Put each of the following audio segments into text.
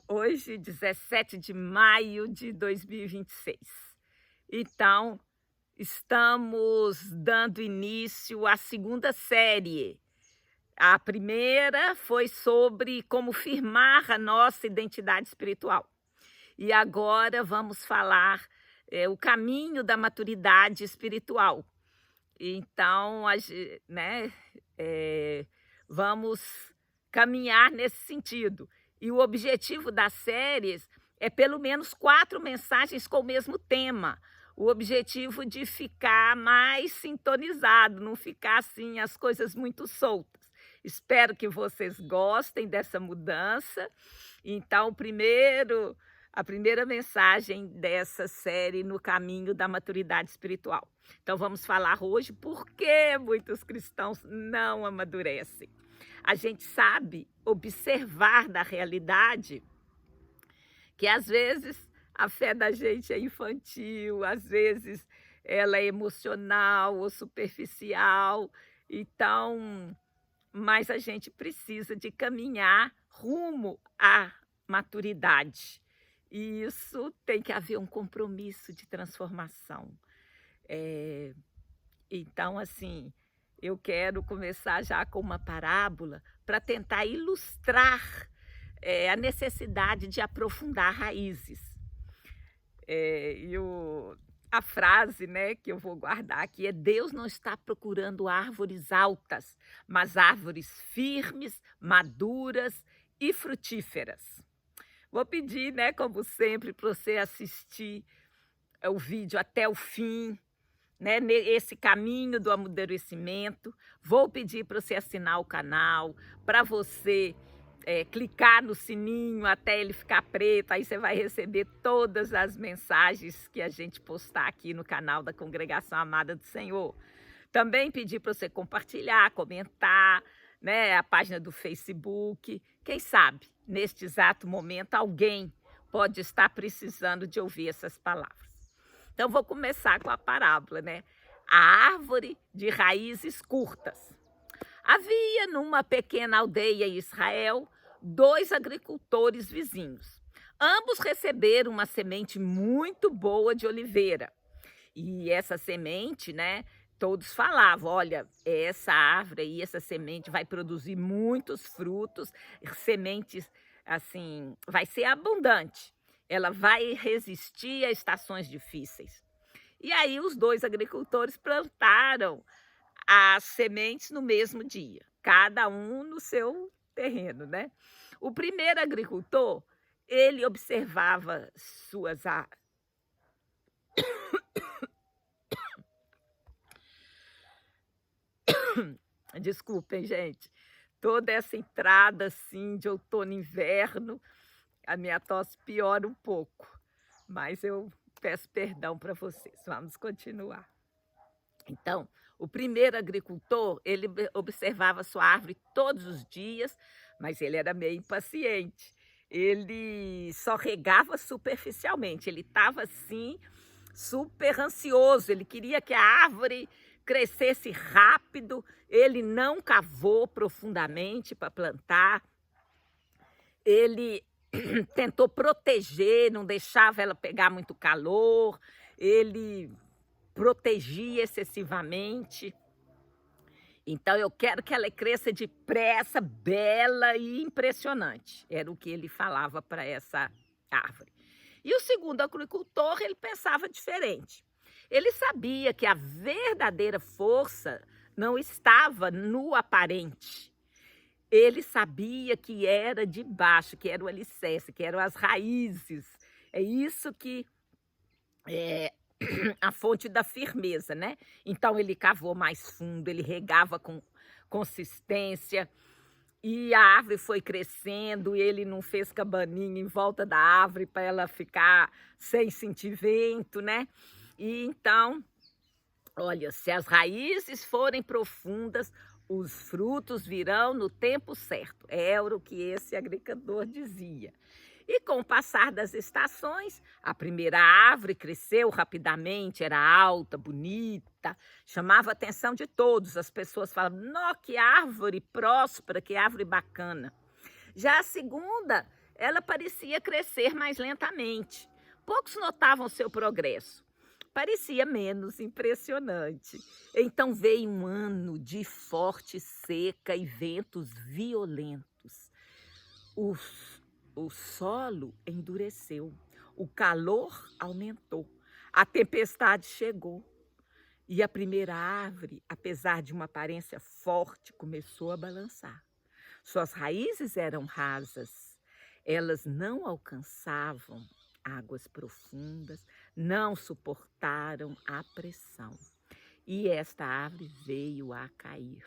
Hoje, 17 de maio de 2026. Então, estamos dando início à segunda série. A primeira foi sobre como firmar a nossa identidade espiritual. E agora vamos falar o caminho da maturidade espiritual. Então, vamos caminhar nesse sentido. E o objetivo das séries é pelo menos 4 mensagens com o mesmo tema. O objetivo de ficar mais sintonizado, não ficar assim as coisas muito soltas. Espero que vocês gostem dessa mudança. Então, a primeira mensagem dessa série no caminho da maturidade espiritual. Então, vamos falar hoje por que muitos cristãos não amadurecem. A gente sabe observar da realidade que às vezes a fé da gente é infantil, às vezes ela é emocional ou superficial. Então, mas a gente precisa de caminhar rumo à maturidade. E isso tem que haver um compromisso de transformação. Então, assim, eu quero começar já com uma parábola para tentar ilustrar a necessidade de aprofundar raízes. A frase, né, que eu vou guardar aqui é: Deus não está procurando árvores altas, mas árvores firmes, maduras e frutíferas. Vou pedir, né, como sempre, para você assistir o vídeo até o fim, né, nesse caminho do amadurecimento. Vou pedir para você assinar o canal, para você clicar no sininho até ele ficar preto, aí você vai receber todas as mensagens que a gente postar aqui no canal da Congregação Amada do Senhor. Também pedir para você compartilhar, comentar, né, a página do Facebook. Quem sabe, neste exato momento, alguém pode estar precisando de ouvir essas palavras. Então, vou começar com a parábola, né? A árvore de raízes curtas. Havia numa pequena aldeia em Israel 2 agricultores vizinhos. Ambos receberam uma semente muito boa de oliveira. E essa semente, né, todos falavam: olha, essa árvore aí, essa semente vai produzir muitos frutos, sementes assim, vai ser abundante. Ela vai resistir a estações difíceis. E aí os 2 agricultores plantaram as sementes no mesmo dia, cada um no seu terreno, né? O primeiro agricultor, ele observava suas desculpem, gente, toda essa entrada assim de outono e inverno, a minha tosse piora um pouco, mas eu peço perdão para vocês. Vamos continuar. Então, o primeiro agricultor, ele observava sua árvore todos os dias, mas ele era meio impaciente. Ele só regava superficialmente, ele estava assim, super ansioso, ele queria que a árvore crescesse rápido, ele não cavou profundamente para plantar, ele tentou proteger, não deixava ela pegar muito calor, ele protegia excessivamente. Então, eu quero que ela cresça depressa, bela e impressionante. Era o que ele falava para essa árvore. E o segundo agricultor, ele pensava diferente. Ele sabia que a verdadeira força não estava no aparente. Ele sabia que era de baixo, que era o alicerce, que eram as raízes. É isso que é a fonte da firmeza, né? Então ele cavou mais fundo, ele regava com consistência e a árvore foi crescendo, e ele não fez cabaninha em volta da árvore para ela ficar sem sentir vento, né? E então, olha, se as raízes forem profundas, os frutos virão no tempo certo. Era o que esse agricultor dizia. E com o passar das estações, a primeira árvore cresceu rapidamente, era alta, bonita, chamava a atenção de todos. As pessoas falavam: "Nó, que árvore próspera, que árvore bacana". Já a segunda, ela parecia crescer mais lentamente. Poucos notavam seu progresso. Parecia menos impressionante. Então veio um ano de forte seca e ventos violentos. O, o solo endureceu, o calor aumentou, a tempestade chegou. E a primeira árvore, apesar de uma aparência forte, começou a balançar. Suas raízes eram rasas, elas não alcançavam águas profundas, não suportaram a pressão. E esta árvore veio a cair.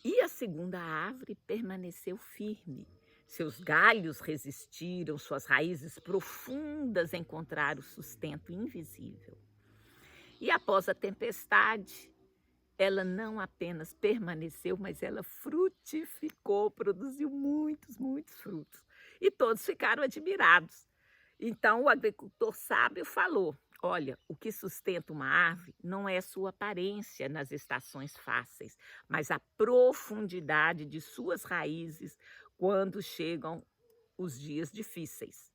E a segunda árvore permaneceu firme. Seus galhos resistiram, suas raízes profundas encontraram sustento invisível. E após a tempestade, ela não apenas permaneceu, mas ela frutificou, produziu muitos frutos. E todos ficaram admirados. Então o agricultor sábio falou: olha, o que sustenta uma árvore não é sua aparência nas estações fáceis, mas a profundidade de suas raízes quando chegam os dias difíceis.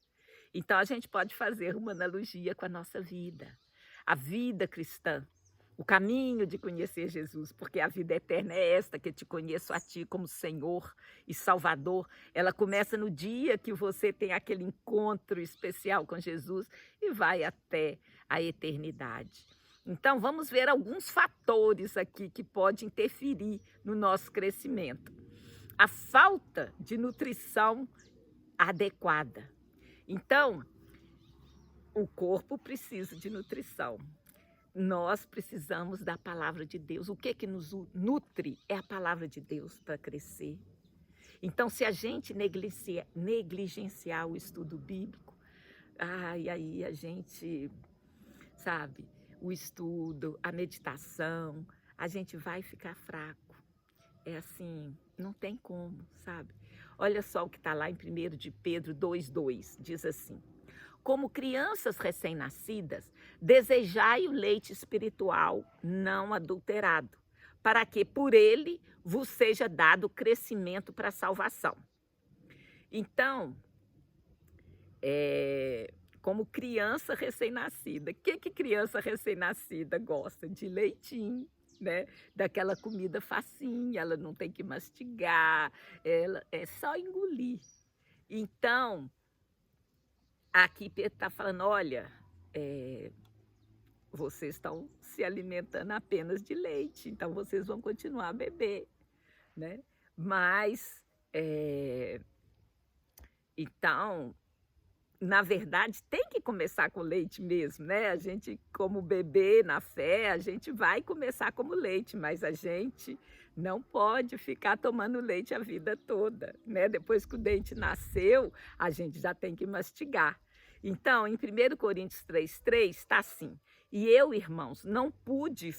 Então a gente pode fazer uma analogia com a nossa vida. A vida cristã, o caminho de conhecer Jesus, porque a vida eterna é esta, que eu te conheço a ti como Senhor e Salvador. Ela começa no dia que você tem aquele encontro especial com Jesus e vai até a eternidade. Então, vamos ver alguns fatores aqui que podem interferir no nosso crescimento. A falta de nutrição adequada. Então, o corpo precisa de nutrição. Nós precisamos da palavra de Deus. O que nos nutre é a palavra de Deus para crescer. Então, se a gente negligenciar o estudo bíblico, aí a gente, sabe, o estudo, a meditação, a gente vai ficar fraco. É assim, não tem como, sabe? Olha só o que está lá em 1 de Pedro 2,2, diz assim: como crianças recém-nascidas, desejai o leite espiritual não adulterado, para que por ele vos seja dado crescimento para a salvação. Então, como criança recém-nascida, o que criança recém-nascida gosta? De leitinho, né? Daquela comida facinha, ela não tem que mastigar, ela é só engolir. Então, aqui Pedro está falando, olha, vocês estão se alimentando apenas de leite, então vocês vão continuar a beber, né? Mas, então, na verdade, tem que começar com leite mesmo, né? A gente, como bebê na fé, a gente vai começar como leite, mas a gente não pode ficar tomando leite a vida toda, né? Depois que o dente nasceu, a gente já tem que mastigar. Então, em 1 Coríntios 3,3 está assim: e eu, irmãos, não pude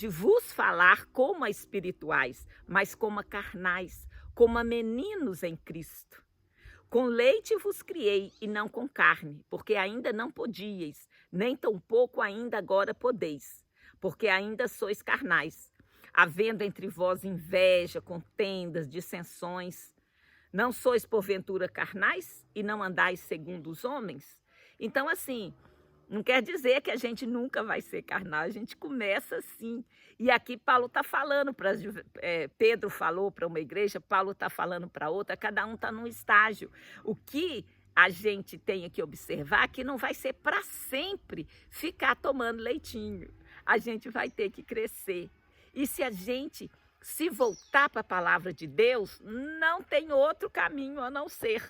vos falar como a espirituais, mas como a carnais, como a meninos em Cristo. Com leite vos criei e não com carne, porque ainda não podíeis, nem tampouco ainda agora podeis, porque ainda sois carnais, havendo entre vós inveja, contendas, dissensões. Não sois porventura carnais e não andais segundo os homens? Então, assim, não quer dizer que a gente nunca vai ser carnal, a gente começa assim. E aqui Paulo está falando, Pedro falou para uma igreja, Paulo está falando para outra, cada um está num estágio. O que a gente tem que observar é que não vai ser para sempre ficar tomando leitinho. A gente vai ter que crescer. E se a gente se voltar para a palavra de Deus, não tem outro caminho a não ser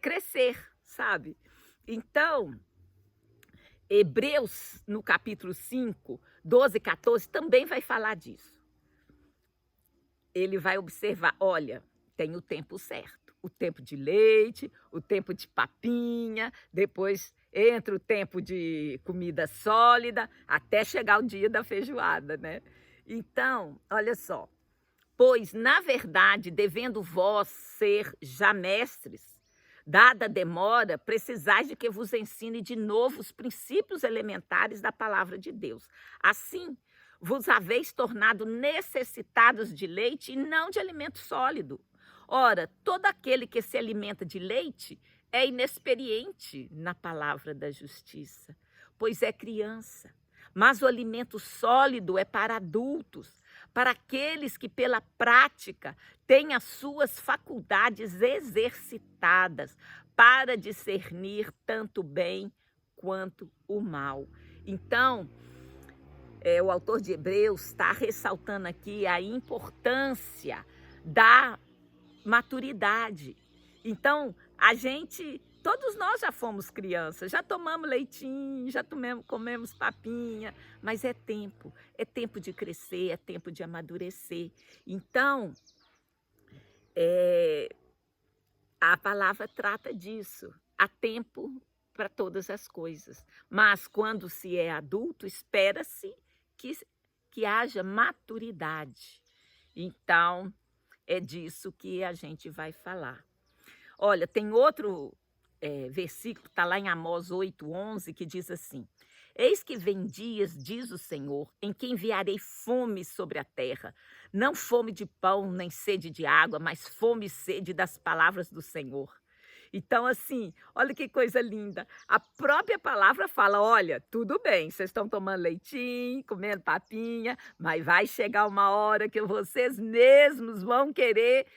crescer, sabe? Então, Hebreus, no capítulo 5, 12 e 14, também vai falar disso. Ele vai observar, olha, tem o tempo certo. O tempo de leite, o tempo de papinha, depois entra o tempo de comida sólida, até chegar o dia da feijoada, né? Então, olha só, pois, na verdade, devendo vós ser já mestres, dada a demora, precisais de que vos ensine de novo os princípios elementares da palavra de Deus. Assim, vos haveis tornado necessitados de leite e não de alimento sólido. Ora, todo aquele que se alimenta de leite é inexperiente na palavra da justiça, pois é criança. Mas o alimento sólido é para adultos, para aqueles que pela prática têm as suas faculdades exercitadas para discernir tanto o bem quanto o mal. Então, o autor de Hebreus está ressaltando aqui a importância da maturidade. Então, todos nós já fomos crianças, já tomamos leitinho, já comemos papinha, mas é tempo de crescer, é tempo de amadurecer. Então, a palavra trata disso, há tempo para todas as coisas, mas quando se é adulto, espera-se que haja maturidade. Então, é disso que a gente vai falar. Olha, tem outro versículo, está lá em Amós 8:11, que diz assim: Eis que vem dias, diz o Senhor, em que enviarei fome sobre a terra, não fome de pão, nem sede de água, mas fome e sede das palavras do Senhor. Então, assim, olha que coisa linda. A própria palavra fala, olha, tudo bem, vocês estão tomando leitinho, comendo papinha, mas vai chegar uma hora que vocês mesmos vão querer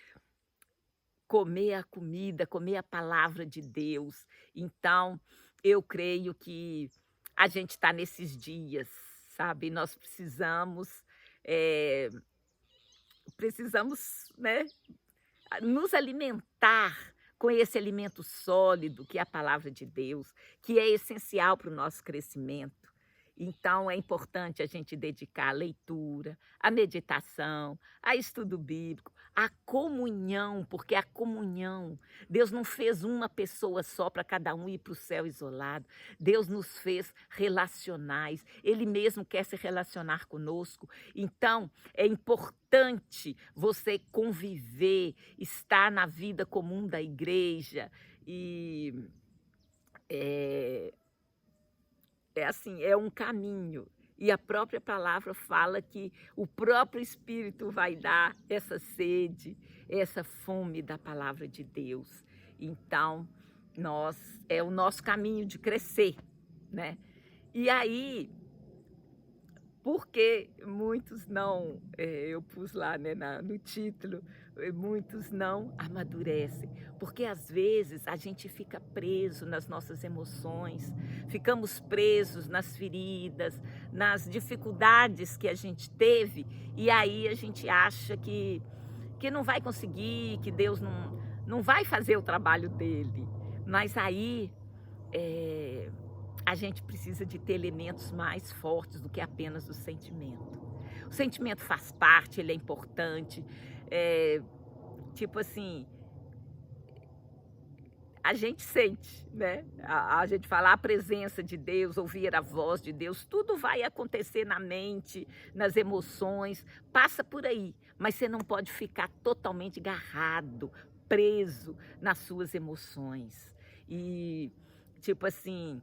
comer a comida, comer a palavra de Deus. Então, eu creio que a gente está nesses dias, sabe? Nós precisamos, né, nos alimentar com esse alimento sólido, que é a palavra de Deus, que é essencial para o nosso crescimento. Então, é importante a gente dedicar à leitura, à meditação, a estudo bíblico, à comunhão, porque a comunhão, Deus não fez uma pessoa só para cada um ir para o céu isolado. Deus nos fez relacionais, Ele mesmo quer se relacionar conosco. Então, é importante você conviver, estar na vida comum da igreja e assim, é um caminho. E a própria palavra fala que o próprio Espírito vai dar essa sede, essa fome da palavra de Deus. Então, é o nosso caminho de crescer, né? E aí, porque muitos não, eu pus lá, né, no título, muitos não amadurecem, porque às vezes a gente fica preso nas nossas emoções, ficamos presos nas feridas, nas dificuldades que a gente teve, e aí a gente acha que não vai conseguir, que Deus não vai fazer o trabalho dele. Mas aí a gente precisa de ter elementos mais fortes do que apenas o sentimento. O sentimento faz parte, ele é importante. Tipo assim, a gente sente, né? A gente falar a presença de Deus, ouvir a voz de Deus, tudo vai acontecer na mente, nas emoções, passa por aí. Mas você não pode ficar totalmente agarrado, preso nas suas emoções. E, tipo assim,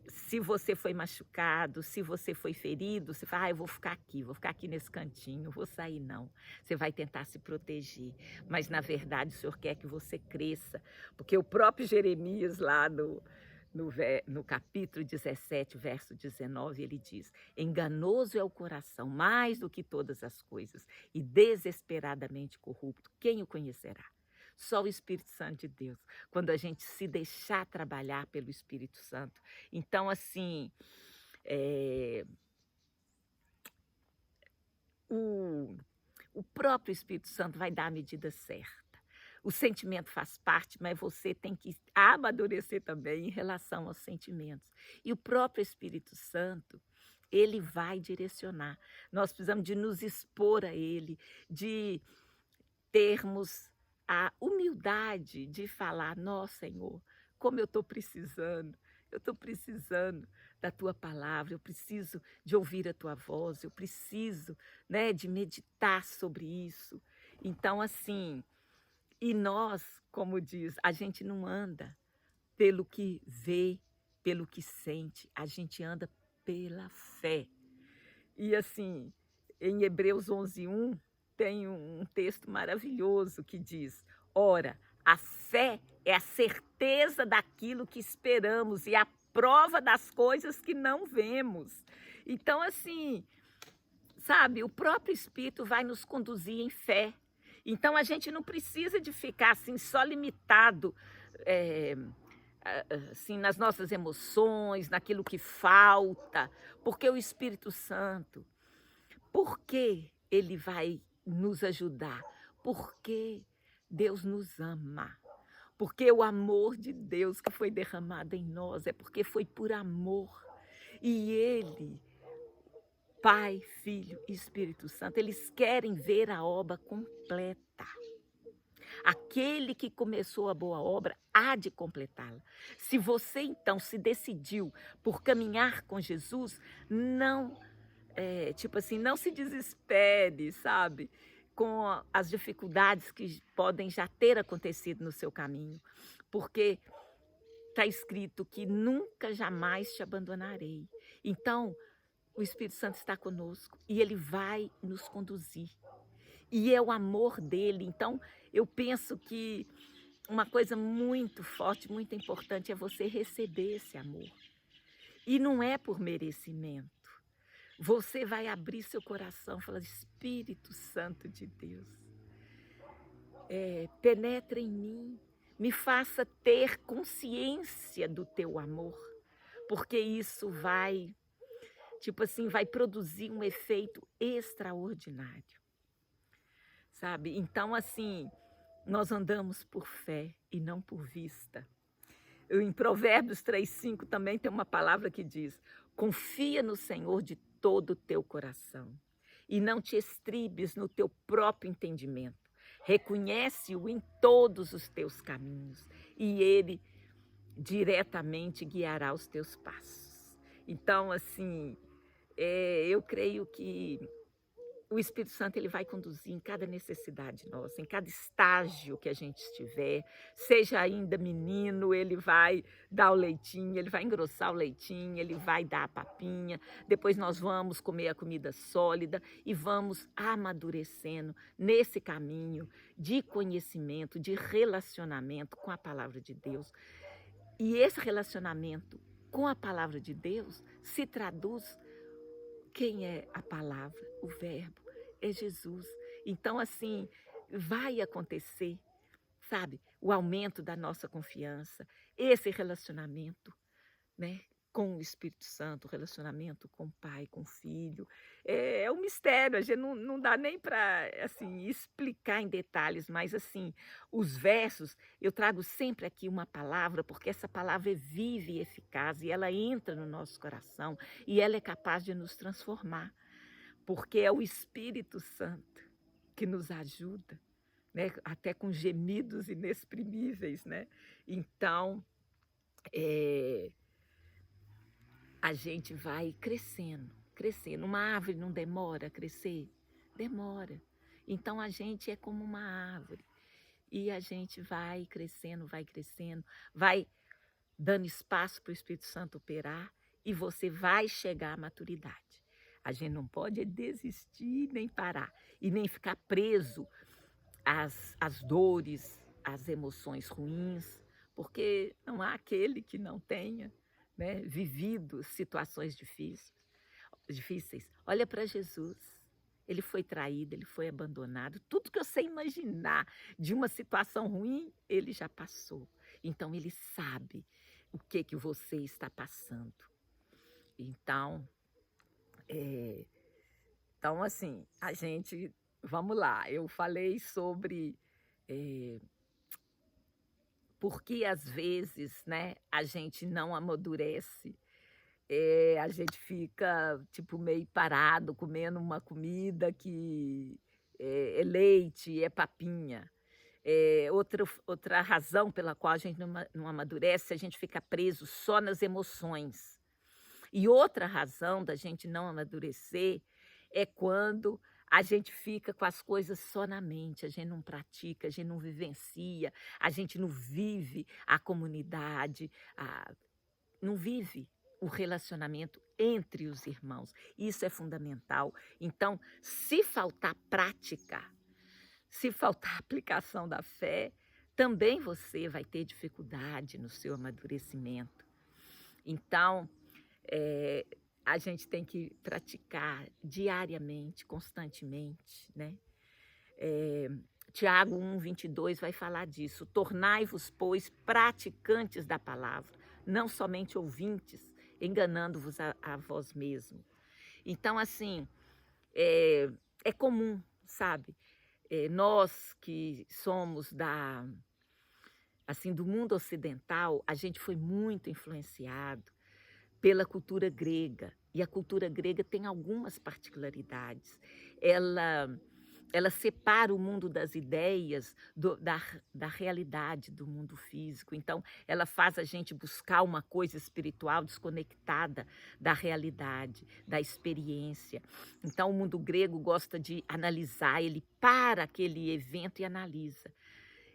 se você foi machucado, se você foi ferido, você fala, eu vou ficar aqui nesse cantinho, não vou sair não. Você vai tentar se proteger, mas na verdade o Senhor quer que você cresça, porque o próprio Jeremias lá no capítulo 17, verso 19, ele diz, enganoso é o coração mais do que todas as coisas e desesperadamente corrupto, quem o conhecerá? Só o Espírito Santo de Deus, quando a gente se deixar trabalhar pelo Espírito Santo. Então, assim, o próprio Espírito Santo vai dar a medida certa. O sentimento faz parte, mas você tem que amadurecer também em relação aos sentimentos. E o próprio Espírito Santo, ele vai direcionar. Nós precisamos de nos expor a ele, de termos a humildade de falar, nossa, Senhor, como eu estou precisando da tua palavra, eu preciso de ouvir a tua voz, eu preciso, né, de meditar sobre isso. Então, assim, e nós, como diz, a gente não anda pelo que vê, pelo que sente, a gente anda pela fé. E assim, em Hebreus 11:1 tem um texto maravilhoso que diz: ora, a fé é a certeza daquilo que esperamos e a prova das coisas que não vemos. Então, assim, sabe, o próprio Espírito vai nos conduzir em fé. Então, a gente não precisa de ficar assim só limitado, eh, assim, nas nossas emoções, naquilo que falta, porque o Espírito Santo, por que ele vai nos ajudar? Porque Deus nos ama. Porque o amor de Deus que foi derramado em nós é porque foi por amor. E Ele, Pai, Filho e Espírito Santo, eles querem ver a obra completa. Aquele que começou a boa obra há de completá-la. Se você então se decidiu por caminhar com Jesus, não, tipo assim, não se desespere, sabe? Com as dificuldades que podem já ter acontecido no seu caminho. Porque está escrito que nunca jamais te abandonarei. Então, o Espírito Santo está conosco e ele vai nos conduzir. E é o amor dele. Então, eu penso que uma coisa muito forte, muito importante é você receber esse amor. E não é por merecimento. Você vai abrir seu coração e falar: Espírito Santo de Deus, penetra em mim, me faça ter consciência do teu amor, porque isso vai, tipo assim, vai produzir um efeito extraordinário, sabe? Então, assim, nós andamos por fé e não por vista. Em Provérbios 3:5 também tem uma palavra que diz: confia no Senhor de todo o teu coração e não te estribes no teu próprio entendimento. Reconhece-o em todos os teus caminhos e ele diretamente guiará os teus passos. Então, assim, eu creio que o Espírito Santo ele vai conduzir em cada necessidade nossa, em cada estágio que a gente estiver, seja ainda menino, ele vai dar o leitinho, ele vai engrossar o leitinho, ele vai dar a papinha, depois nós vamos comer a comida sólida e vamos amadurecendo nesse caminho de conhecimento, de relacionamento com a palavra de Deus. E esse relacionamento com a palavra de Deus se traduz. Quem é a palavra? O verbo é Jesus. Então, assim, vai acontecer, sabe? O aumento da nossa confiança, esse relacionamento, né? Com o Espírito Santo, o relacionamento com o Pai, com o Filho. É um mistério, a gente não dá nem para assim, explicar em detalhes, mas assim, os versos, eu trago sempre aqui uma palavra, porque essa palavra é viva e eficaz, e ela entra no nosso coração, e ela é capaz de nos transformar, porque é o Espírito Santo que nos ajuda, né? Até com gemidos inexprimíveis, né? Então, a gente vai crescendo, crescendo. Uma árvore não demora a crescer? Demora. Então a gente é como uma árvore e a gente vai crescendo, vai dando espaço para o Espírito Santo operar e você vai chegar à maturidade. A gente não pode desistir nem parar e nem ficar preso às dores, às emoções ruins, porque não há aquele que não tenha, né, vivido situações difíceis. Olha para Jesus. Ele foi traído, ele foi abandonado. Tudo que eu sei imaginar de uma situação ruim, ele já passou. Então, ele sabe o que você está passando. Então, assim, a gente... Vamos lá, eu falei sobre por que às vezes, né, a gente não amadurece. A gente fica tipo meio parado comendo uma comida que é leite, é papinha. Outra razão pela qual a gente não amadurece, a gente fica preso só nas emoções. E outra razão da gente não amadurecer é quando a gente fica com as coisas só na mente, a gente não pratica, a gente não vivencia, a gente não vive a comunidade, não vive o relacionamento entre os irmãos. Isso é fundamental. Então, se faltar prática, se faltar aplicação da fé, também você vai ter dificuldade no seu amadurecimento. Então, a gente tem que praticar diariamente, constantemente, né? Tiago 1:22 vai falar disso. Tornai-vos, pois, praticantes da palavra, não somente ouvintes, enganando-vos a vós mesmos. Então, assim, é comum, sabe? Nós que somos do mundo ocidental, a gente foi muito influenciado pela cultura grega. E a cultura grega tem algumas particularidades. Ela separa o mundo das ideias da realidade do mundo físico. Então, ela faz a gente buscar uma coisa espiritual desconectada da realidade, da experiência. Então, o mundo grego gosta de analisar, ele para aquele evento e analisa.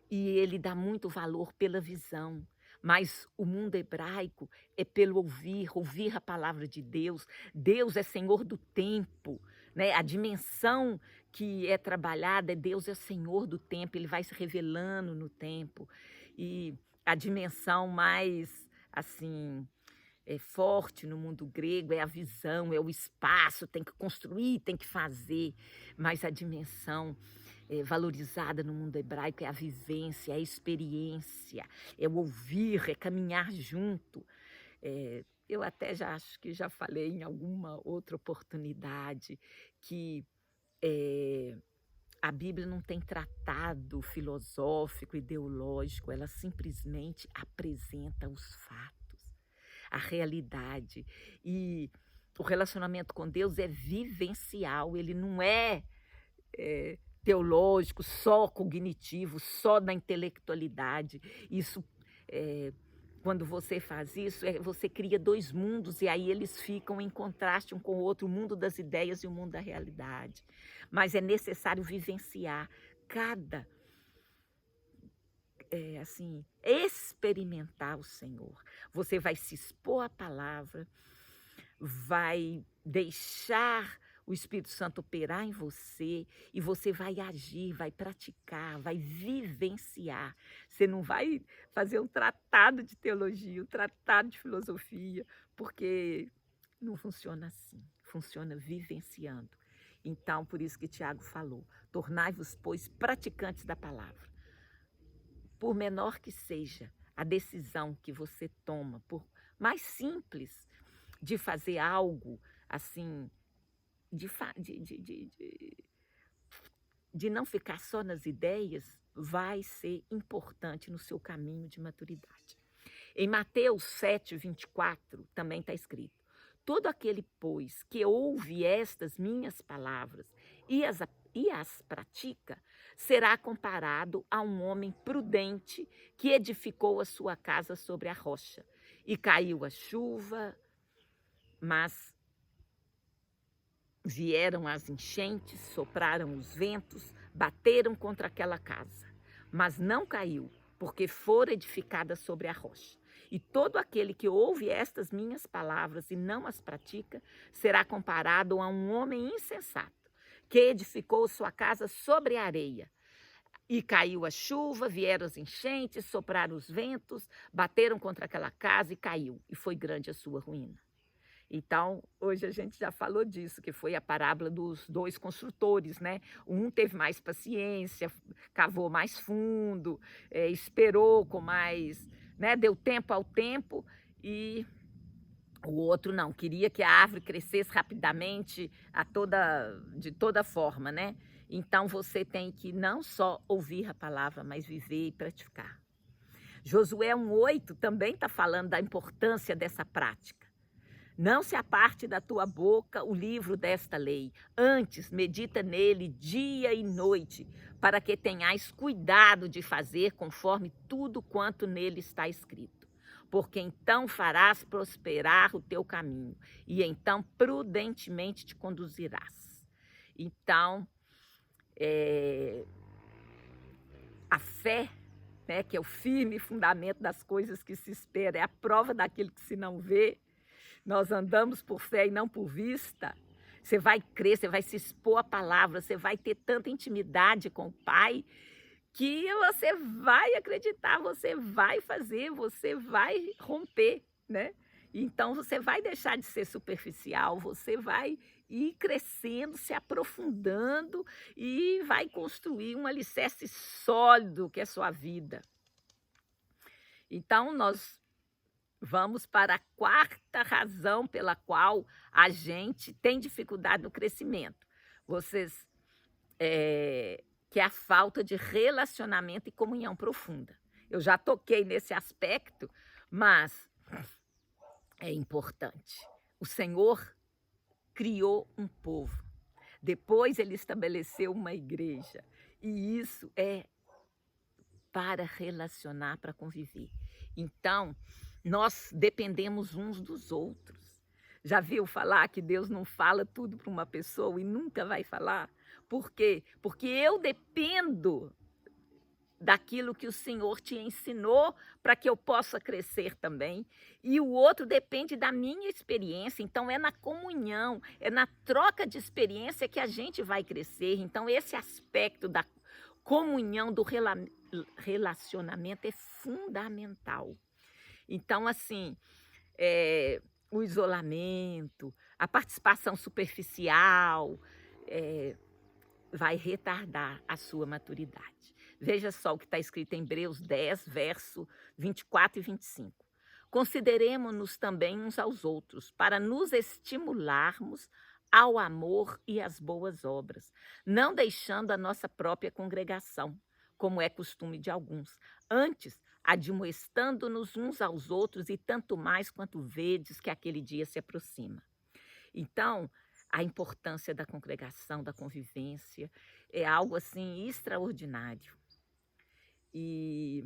E ele dá muito valor pela visão. Mas o mundo hebraico é pelo ouvir a palavra de Deus. Deus é Senhor do tempo, né? A dimensão que é trabalhada, Deus é Senhor do tempo, ele vai se revelando no tempo. E a dimensão mais, assim, forte no mundo grego é a visão, é o espaço, tem que construir, tem que fazer. Mas a dimensão valorizada no mundo hebraico é a vivência, é a experiência, é o ouvir, é caminhar junto. Eu até já acho que já falei em alguma outra oportunidade que a Bíblia não tem tratado filosófico, ideológico, ela simplesmente apresenta os fatos, a realidade. E o relacionamento com Deus é vivencial, ele não é teológico, só cognitivo, só da intelectualidade. Isso, quando você faz isso, você cria dois mundos e aí eles ficam em contraste um com o outro, o mundo das ideias e o mundo da realidade. Mas é necessário vivenciar cada, experimentar o Senhor. Você vai se expor à palavra, vai deixar o Espírito Santo operar em você e você vai agir, vai praticar, vai vivenciar. Você não vai fazer um tratado de teologia, um tratado de filosofia, porque não funciona assim, funciona vivenciando. Então, por isso que Tiago falou, tornai-vos, pois, praticantes da palavra. Por menor que seja a decisão que você toma, por mais simples de fazer algo assim, de não ficar só nas ideias, vai ser importante no seu caminho de maturidade. Em Mateus 7:24 também está escrito: todo aquele, pois, que ouve estas minhas palavras e as pratica, será comparado a um homem prudente que edificou a sua casa sobre a rocha. E caiu a chuva, mas vieram as enchentes, sopraram os ventos, bateram contra aquela casa, mas não caiu, porque fora edificada sobre a rocha. E todo aquele que ouve estas minhas palavras e não as pratica, será comparado a um homem insensato, que edificou sua casa sobre a areia. E caiu a chuva, vieram as enchentes, sopraram os ventos, bateram contra aquela casa e caiu. E foi grande a sua ruína. Então, hoje a gente já falou disso, que foi a parábola dos dois construtores, né? Um teve mais paciência, cavou mais fundo, esperou com mais, né? Deu tempo ao tempo, e o outro não, queria que a árvore crescesse rapidamente, de toda forma, né? Então, você tem que não só ouvir a palavra, mas viver e praticar. Josué 1:8 também está falando da importância dessa prática. Não se aparte da tua boca o livro desta lei. Antes, medita nele dia e noite, para que tenhais cuidado de fazer conforme tudo quanto nele está escrito. Porque então farás prosperar o teu caminho, e então prudentemente te conduzirás. Então, a fé, né, que é o firme fundamento das coisas que se espera, é a prova daquilo que se não vê. nós andamos por fé e não por vista, você vai crer, você vai se expor à palavra, você vai ter tanta intimidade com o Pai, que você vai acreditar, você vai fazer, você vai romper, né. Então você vai deixar de ser superficial, você vai ir crescendo, se aprofundando e vai construir um alicerce sólido que é sua vida. Então nós vamos para a quarta razão pela qual a gente tem dificuldade no crescimento. Vocês, que é a falta de relacionamento e comunhão profunda. Eu já toquei nesse aspecto, mas é importante. O Senhor criou um povo, depois ele estabeleceu uma igreja, e isso é para relacionar, para conviver. Então, nós dependemos uns dos outros. Já viu falar que Deus não fala tudo para uma pessoa e nunca vai falar? Por quê? Porque eu dependo daquilo que o Senhor te ensinou para que eu possa crescer também. E o outro depende da minha experiência. Então, é na comunhão, é na troca de experiência que a gente vai crescer. Então, esse aspecto da comunhão, do relacionamento é fundamental. Então, assim, o isolamento, a participação superficial, vai retardar a sua maturidade. Veja só o que está escrito em Hebreus 10, verso 24 e 25. Consideremo-nos também uns aos outros, para nos estimularmos ao amor e às boas obras, não deixando a nossa própria congregação, como é costume de alguns, antes admoestando-nos uns aos outros, e tanto mais quanto vedes que aquele dia se aproxima. Então, a importância da congregação, da convivência, é algo assim extraordinário. E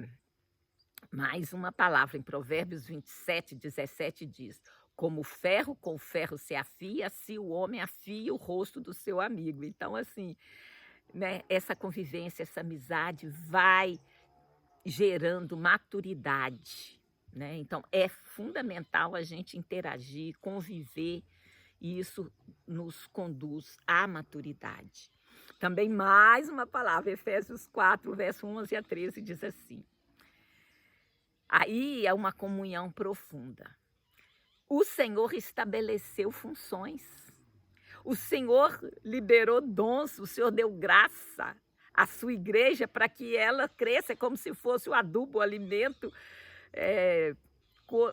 mais uma palavra, em Provérbios 27, 17 diz: como o ferro com o ferro se afia, assim o homem afia o rosto do seu amigo. Então, assim, né, essa convivência, essa amizade vai gerando maturidade, né? Então, é fundamental a gente interagir, conviver, e isso nos conduz à maturidade. Também mais uma palavra, Efésios 4, verso 11 a 13, diz assim. Aí é uma comunhão profunda. O Senhor estabeleceu funções. O Senhor liberou dons, o Senhor deu graça à sua igreja para que ela cresça como se fosse o adubo, o alimento,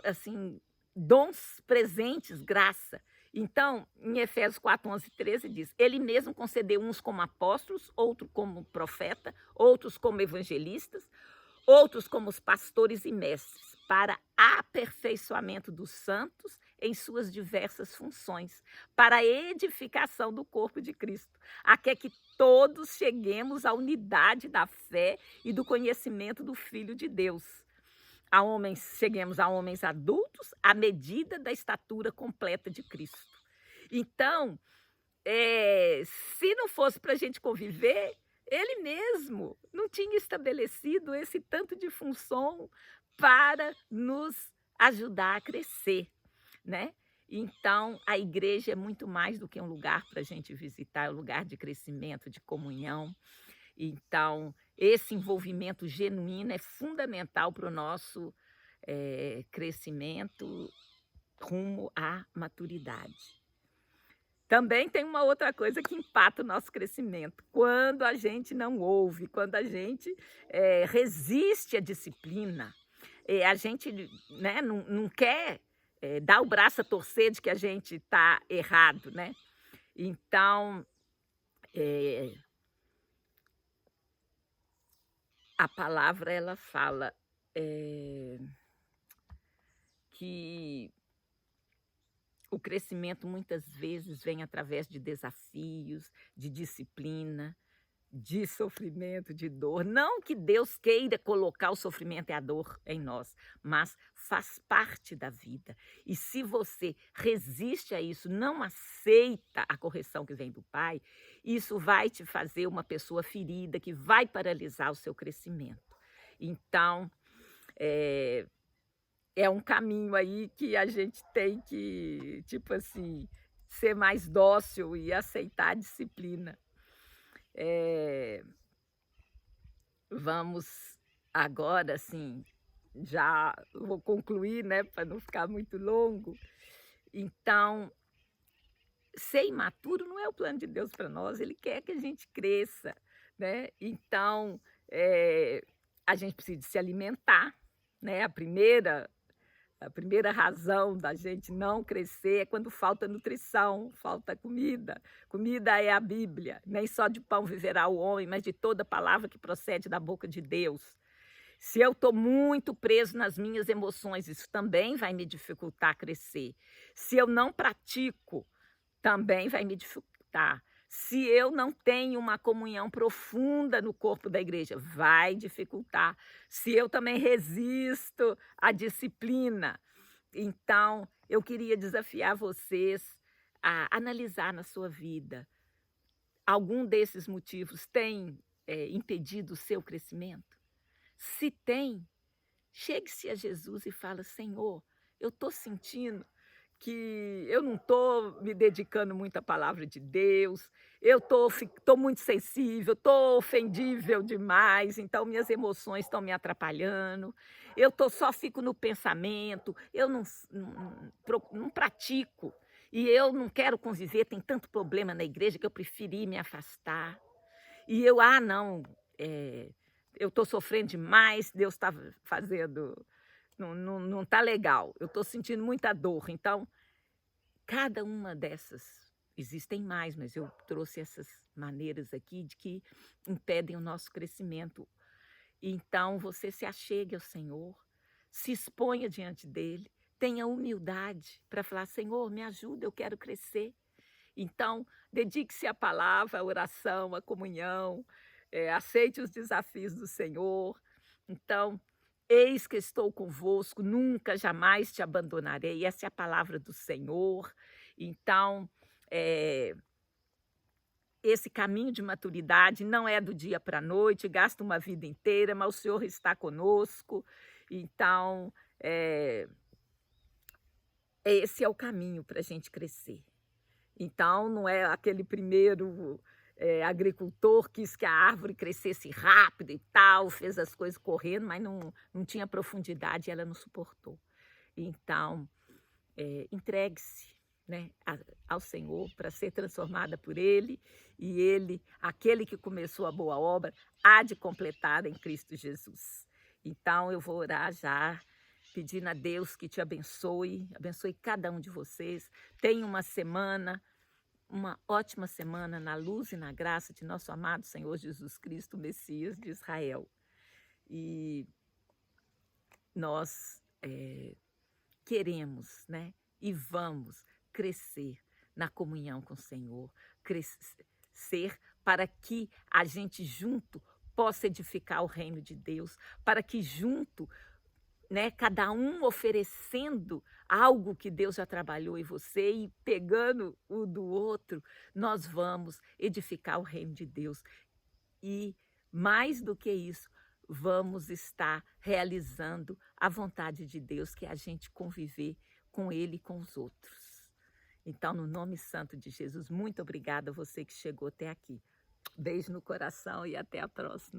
assim, dons presentes, graça. Então, em Efésios 4, 11 e 13 diz, ele mesmo concedeu uns como apóstolos, outros como profeta, outros como evangelistas, outros como os pastores e mestres, para aperfeiçoamento dos santos em suas diversas funções, para a edificação do corpo de Cristo, até que todos cheguemos à unidade da fé e do conhecimento do Filho de Deus. Cheguemos a homens adultos à medida da estatura completa de Cristo. Então, se não fosse para a gente conviver, ele mesmo não tinha estabelecido esse tanto de função para nos ajudar a crescer, né? Então, a igreja é muito mais do que um lugar para a gente visitar, é um lugar de crescimento, de comunhão. Então, esse envolvimento genuíno é fundamental para o nosso crescimento rumo à maturidade. Também tem uma outra coisa que empata o nosso crescimento. Quando a gente não ouve, quando a gente resiste à disciplina, a gente, né, não quer dar o braço a torcer de que a gente está errado, né? Então, a palavra ela fala que o crescimento muitas vezes vem através de desafios, de disciplina, de sofrimento, de dor. Não que Deus queira colocar o sofrimento e a dor em nós, mas faz parte da vida. E se você resiste a isso, não aceita a correção que vem do Pai, isso vai te fazer uma pessoa ferida, que vai paralisar o seu crescimento. Então, é um caminho aí que a gente tem que, tipo assim, ser mais dócil e aceitar a disciplina. Eh, Vamos agora, assim, já vou concluir, né, para não ficar muito longo. Então, ser imaturo não é o plano de Deus para nós, ele quer que a gente cresça, né. Então, eh, a gente precisa de se alimentar, né, a primeira razão da gente não crescer é quando falta nutrição, falta comida. Comida é a Bíblia, nem só de pão viverá o homem, mas de toda palavra que procede da boca de Deus. Se eu estou muito preso nas minhas emoções, isso também vai me dificultar a crescer. Se eu não pratico, também vai me dificultar. Se eu não tenho uma comunhão profunda no corpo da igreja, vai dificultar. Se eu também resisto à disciplina. Então, eu queria desafiar vocês a analisar na sua vida. Algum desses motivos tem, impedido o seu crescimento? Se tem, chegue-se a Jesus e fala: Senhor, eu estou sentindo que eu não estou me dedicando muito à palavra de Deus, eu estou muito sensível, estou ofendível demais, então minhas emoções estão me atrapalhando, só fico no pensamento, eu não pratico, e eu não quero conviver, tem tanto problema na igreja que eu preferi me afastar. E eu, não, eu estou sofrendo demais, Deus está fazendo, não está legal, eu estou sentindo muita dor. Então, cada uma dessas, existem mais, mas eu trouxe essas maneiras aqui de que impedem o nosso crescimento. Então, você se achegue ao Senhor, se exponha diante dele, tenha humildade para falar: Senhor, me ajuda, eu quero crescer. Então, dedique-se à palavra, à oração, à comunhão, aceite os desafios do Senhor. Então, eis que estou convosco, nunca, jamais te abandonarei. Essa é a palavra do Senhor. Então, eh, esse caminho de maturidade não é do dia para a noite, gasta uma vida inteira, mas o Senhor está conosco. Então, esse é o caminho para a gente crescer. Então, não é aquele primeiro, agricultor quis que a árvore crescesse rápido e tal, fez as coisas correndo, mas não tinha profundidade e ela não suportou. Então, entregue-se, né, ao Senhor para ser transformada por Ele, e Ele, aquele que começou a boa obra, há de completar em Cristo Jesus. Então, eu vou orar já, pedindo a Deus que te abençoe cada um de vocês. Tenha uma ótima semana na luz e na graça de nosso amado Senhor Jesus Cristo, Messias de Israel. E nós queremos, né, e vamos crescer na comunhão com o Senhor, crescer para que a gente junto possa edificar o reino de Deus, para que junto, né, cada um oferecendo algo que Deus já trabalhou em você e pegando o do outro, nós vamos edificar o reino de Deus. E mais do que isso, vamos estar realizando a vontade de Deus, que é a gente conviver com Ele e com os outros. Então, no nome santo de Jesus, muito obrigada a você que chegou até aqui. Beijo no coração e até a próxima.